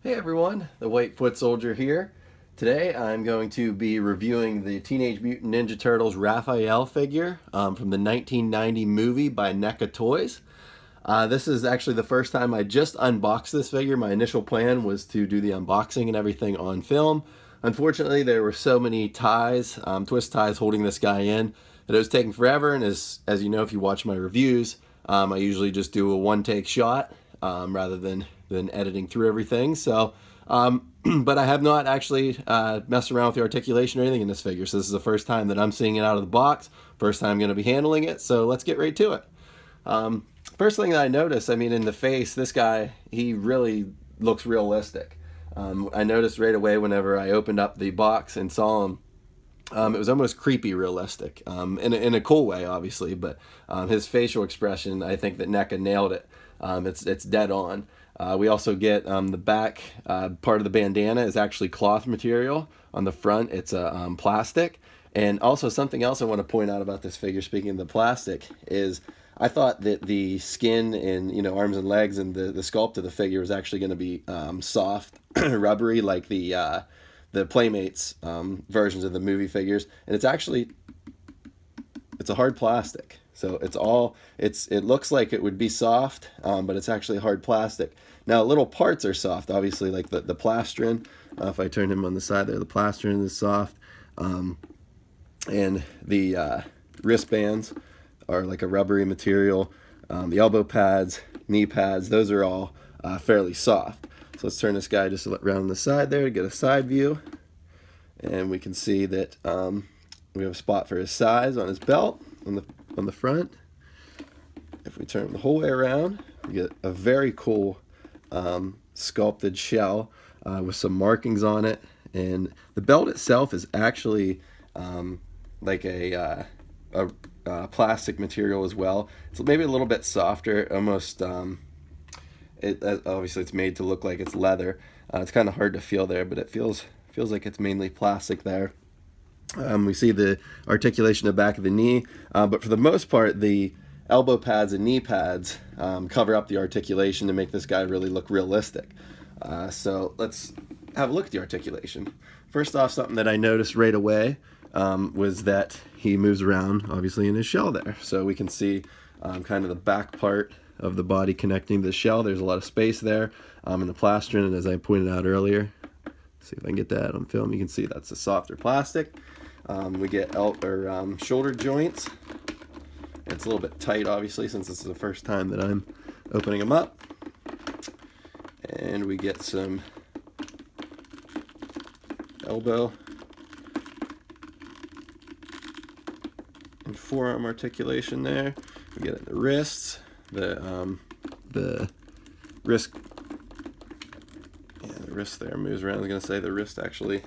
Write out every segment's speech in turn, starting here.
Hey everyone, the White Foot Soldier here. Today I'm going to be reviewing the Teenage Mutant Ninja Turtles Raphael figure from the 1990 movie by NECA Toys. This is actually the first time I just unboxed this figure. My initial plan was to do the unboxing and everything on film. Unfortunately, there were so many ties, twist ties holding this guy in, that it was taking forever. And as you know, if you watch my reviews, I usually just do a one-take shot rather than editing through everything. So, but I have not actually messed around with the articulation or anything in this figure. So this is the first time that I'm seeing it out of the box. First time I'm going to be handling it. So let's get right to it. First thing that I noticed, I mean, in the face, this guy, he really looks realistic. I noticed right away whenever I opened up the box and saw him, it was almost creepy realistic, in a cool way, obviously, but his facial expression, I think that NECA nailed it. It's dead on. We also get the back part of the bandana is actually cloth material. On the front, it's plastic. And also something else I want to point out about this figure, speaking of the plastic, is I thought that the skin and arms and legs and the sculpt of the figure was actually going to be soft, rubbery, like the Playmates versions of the movie figures, and it's a hard plastic. So it looks like it would be soft, but it's actually hard plastic. Now little parts are soft, obviously, like the plastron. If I turn him on the side there, the plastron is soft, and the wristbands are like a rubbery material. The elbow pads, knee pads, those are all fairly soft. So let's turn this guy just around the side there to get a side view. And we can see that we have a spot for his size on his belt on the front. If we turn him the whole way around, we get a very cool sculpted shell with some markings on it. And the belt itself is actually like a plastic material as well. It's maybe a little bit softer, almost. Obviously it's made to look like it's leather. It's kind of hard to feel there, but it feels like it's mainly plastic there. We see the articulation of the back of the knee, but for the most part, the elbow pads and knee pads cover up the articulation to make this guy really look realistic. So let's have a look at the articulation. First off, something that I noticed right away was that he moves around, obviously, in his shell there. So we can see kind of the back part of the body connecting to the shell. There's a lot of space there in the plastron, and as I pointed out earlier, see if I can get that on film, you can see that's a softer plastic. We get shoulder joints. It's a little bit tight, obviously, since this is the first time that I'm opening them up. And we get some elbow and forearm articulation there. We get the wrists, the wrist. Yeah, the wrist there moves around. I was going to say the wrist actually,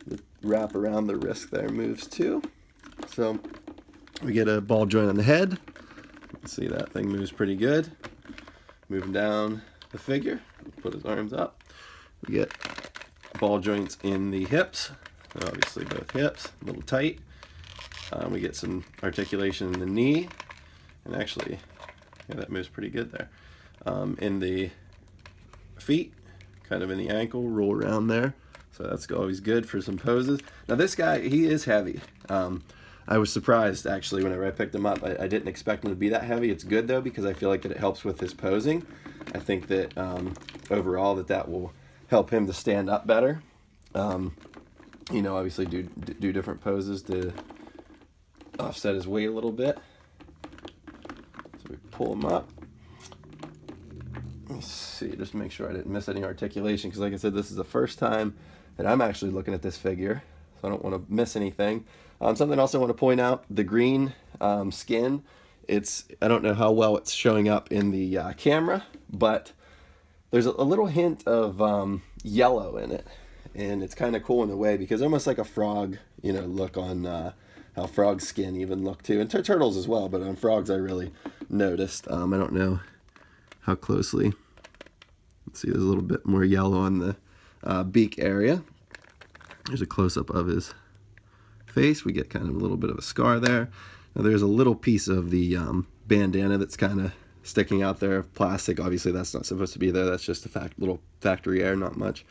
the wrap around the wrist there moves too. So we get a ball joint on the head. You can see that thing moves pretty good. Moving down the figure, put his arms up. We get ball joints in the hips. Obviously both hips, a little tight. We get some articulation in the knee. And actually, yeah, that moves pretty good there. In the feet, kind of in the ankle, roll around there. So that's always good for some poses. Now this guy, he is heavy. I was surprised actually whenever I picked him up. I didn't expect him to be that heavy. It's good though, because I feel like that it helps with his posing. I think that overall that will help him to stand up better. Obviously do different poses to offset his weight a little bit. So we pull him up. Let's see, just make sure I didn't miss any articulation, because like I said, this is the first time that I'm actually looking at this figure, so I don't want to miss anything. Something else I want to point out, the green skin, I don't know how well it's showing up in the camera, but there's a little hint of yellow in it, and it's kind of cool in a way, because almost like a frog, look on how frog skin even look too, and turtles as well, but on frogs I really noticed. I don't know how closely. Let's see, there's a little bit more yellow on the beak area. There's a close-up of his face. We get kind of a little bit of a scar there. Now there's a little piece of the bandana that's kind of sticking out there of plastic. Obviously that's not supposed to be there. That's just a little factory error, not much,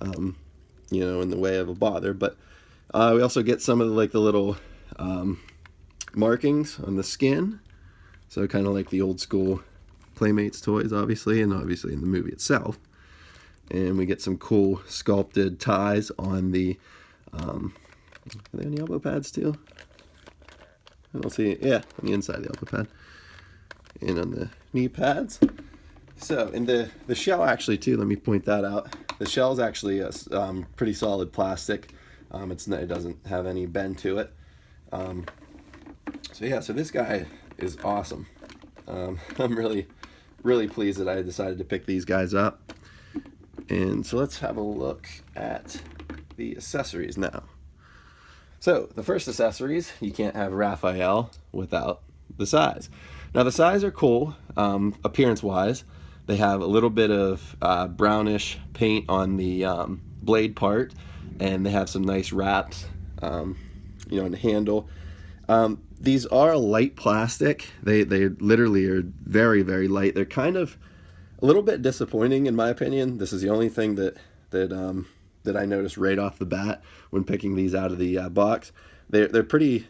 you know, in the way of a bother. But we also get some of the little markings on the skin. So kind of like the old school Playmates toys, obviously, and obviously in the movie itself. And we get some cool sculpted ties on the, are they on the elbow pads too? I don't see it. Yeah, on the inside of the elbow pad. And on the knee pads. So, in the shell actually too, let me point that out. The shell is actually a pretty solid plastic. It doesn't have any bend to it. So yeah, so this guy is awesome. I'm really pleased that I decided to pick these guys up. And so let's have a look at the accessories now. So the first accessories, you can't have Raphael without the size. Now the size are cool, appearance wise. They have a little bit of brownish paint on the blade part, and they have some nice wraps, you know, on the handle. These are light plastic. They literally are very, very light. They're kind of a little bit disappointing in my opinion. This is the only thing that I noticed right off the bat when picking these out of the box. They're pretty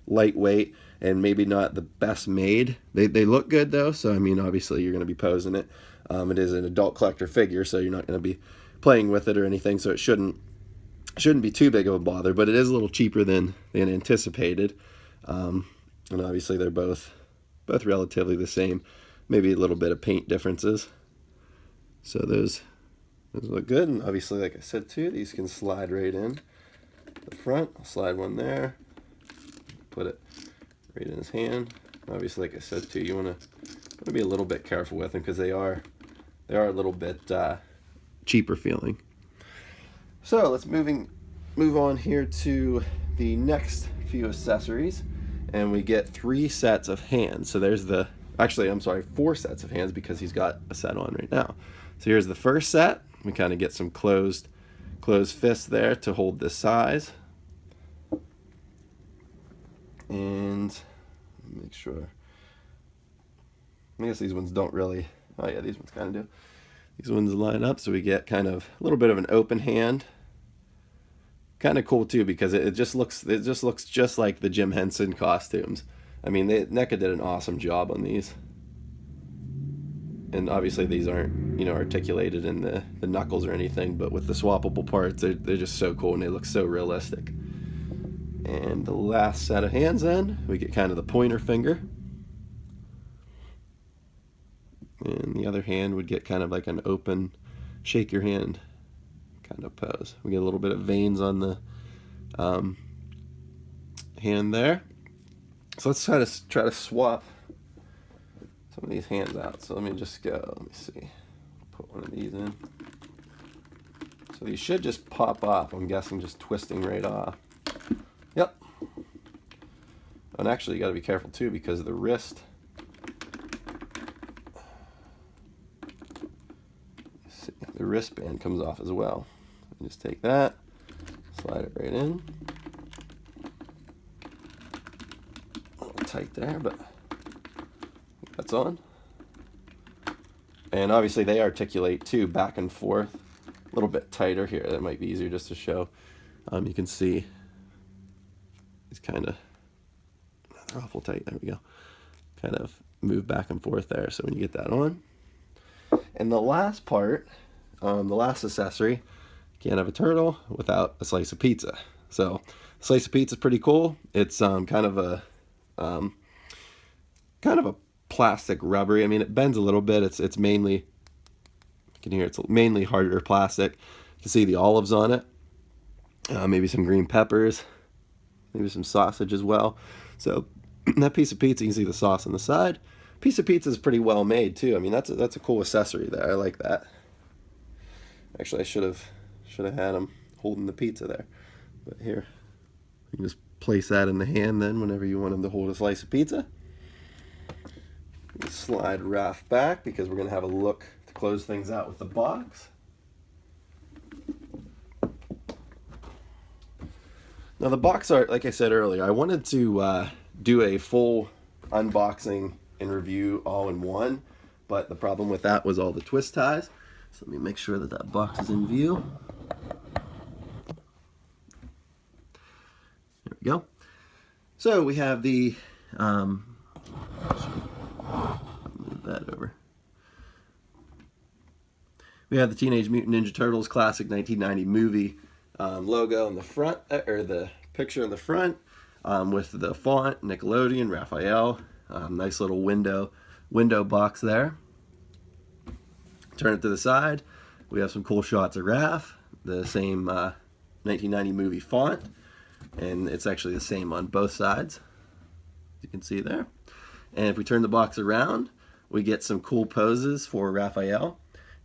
lightweight and maybe not the best made. They look good though, so I mean obviously you're going to be posing it. It is an adult collector figure, so you're not going to be playing with it or anything, so it shouldn't be too big of a bother, but it is a little cheaper than anticipated. And obviously they're both relatively the same, maybe a little bit of paint differences. So those look good, and obviously like I said too, these can slide right in the front. I'll slide one there, put it right in his hand. Obviously like I said too, you want to be a little bit careful with them because they are a little bit cheaper feeling. So let's move on here to the next few accessories, and we get 3 sets of hands. So there's I'm sorry, 4 sets of hands because he's got a set on right now. So here's the first set. We kind of get some closed fists there to hold this size. And make sure. I guess these ones don't really. Oh yeah, these ones kind of do. These ones line up, so we get kind of a little bit of an open hand. Kind of cool too because it just looks just like the Jim Henson costumes. I mean, NECA did an awesome job on these. And obviously these aren't, you know, articulated in the knuckles or anything, but with the swappable parts, they're just so cool and they look so realistic. And the last set of hands then, we get kind of the pointer finger. And the other hand would get kind of like an open, shake your hand kind of pose. We get a little bit of veins on the hand there. So let's try to swap some of these hands out. So let me see. Put one of these in. So these should just pop off. I'm guessing just twisting right off. Yep. And actually you got to be careful too because of the wrist. The wristband comes off as well. Just take that, slide it right in. A little tight there, but that's on. And obviously they articulate too, back and forth. A little bit tighter here. That might be easier just to show. You can see it's kind of, they're awful tight. There we go. Kind of move back and forth there. So when you get that on. And the last part, the last accessory, can't have a turtle without a slice of pizza. So a slice of pizza is pretty cool. It's kind of a plastic rubbery. I mean, it bends a little bit. It's mainly, you can hear it's mainly harder plastic. You can see the olives on it. Maybe some green peppers, maybe some sausage as well. So that piece of pizza, you can see the sauce on the side. Piece of pizza is pretty well made too. I mean, that's a cool accessory there. I like that. Actually, I should have had him holding the pizza there. But here, you can just place that in the hand then whenever you want him to hold a slice of pizza. Slide Raph back because we're going to have a look to close things out with the box. Now the box art, like I said earlier, I wanted to do a full unboxing and review all in one, but the problem with that was all the twist ties. So let me make sure that that box is in view. There we go. So we have the, move that over. We have the Teenage Mutant Ninja Turtles classic 1990 movie logo in the front, or the picture in the front, with the font, Nickelodeon, Raphael. Nice little window box there. Turn it to the side. We have some cool shots of Raph, the same 1990 movie font, and it's actually the same on both sides, as you can see there. And if we turn the box around, we get some cool poses for Raphael,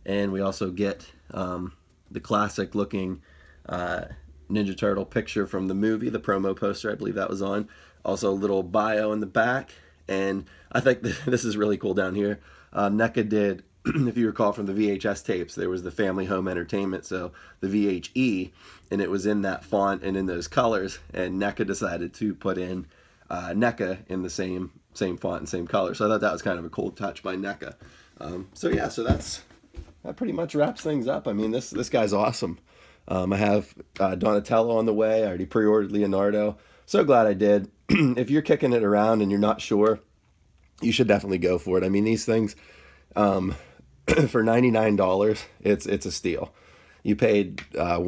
and we also get the classic looking Ninja Turtle picture from the movie, the promo poster, I believe that was on. Also a little bio in the back, and I think this is really cool down here. NECA did, if you recall from the VHS tapes, there was the Family Home Entertainment, so the VHE, and it was in that font and in those colors, and NECA decided to put in NECA in the same font and same color. So I thought that was kind of a cool touch by NECA. So yeah, so that pretty much wraps things up. I mean, this guy's awesome. I have Donatello on the way. I already pre-ordered Leonardo. So glad I did. If you're kicking it around and you're not sure, you should definitely go for it. I mean, these things, for $99, it's a steal. You paid I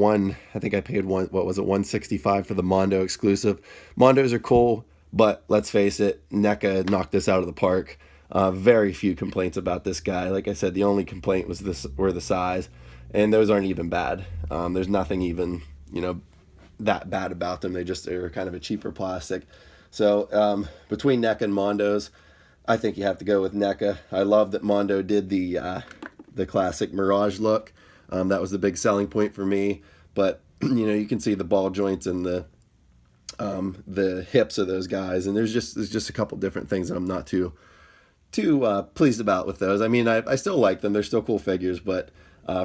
think I paid what was it, $165 for the Mondo exclusive. Mondos are cool, but let's face it, NECA knocked this out of the park. Very few complaints about this guy. Like I said, the only complaint was the size, and those aren't even bad. There's nothing even, that bad about them. They're kind of a cheaper plastic. So between NECA and Mondos, I think you have to go with NECA. I love that Mondo did the classic Mirage look. That was the big selling point for me. But you can see the ball joints and the hips of those guys, and there's just a couple different things that I'm not too pleased about with those. I mean, I still like them. They're still cool figures, but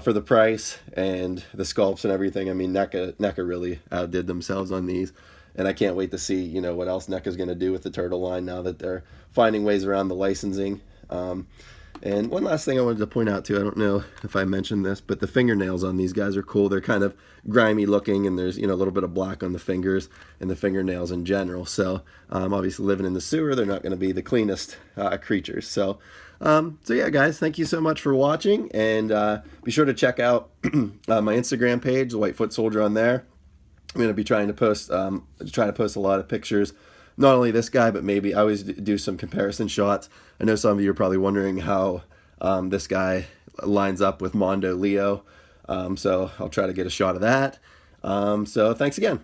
for the price and the sculpts and everything, I mean, NECA really outdid themselves on these. And I can't wait to see, what else NECA's going to do with the Turtle line now that they're finding ways around the licensing. And one last thing I wanted to point out too, I don't know if I mentioned this, but the fingernails on these guys are cool. They're kind of grimy looking, and there's, a little bit of black on the fingers and the fingernails in general. So obviously living in the sewer, they're not going to be the cleanest creatures. So yeah, guys, thank you so much for watching, and be sure to check out my Instagram page, the White Foot Soldier, on there. I'm going to be trying to post a lot of pictures, not only this guy, but maybe I always do some comparison shots. I know some of you are probably wondering how this guy lines up with Mondo Leo, so I'll try to get a shot of that. So thanks again.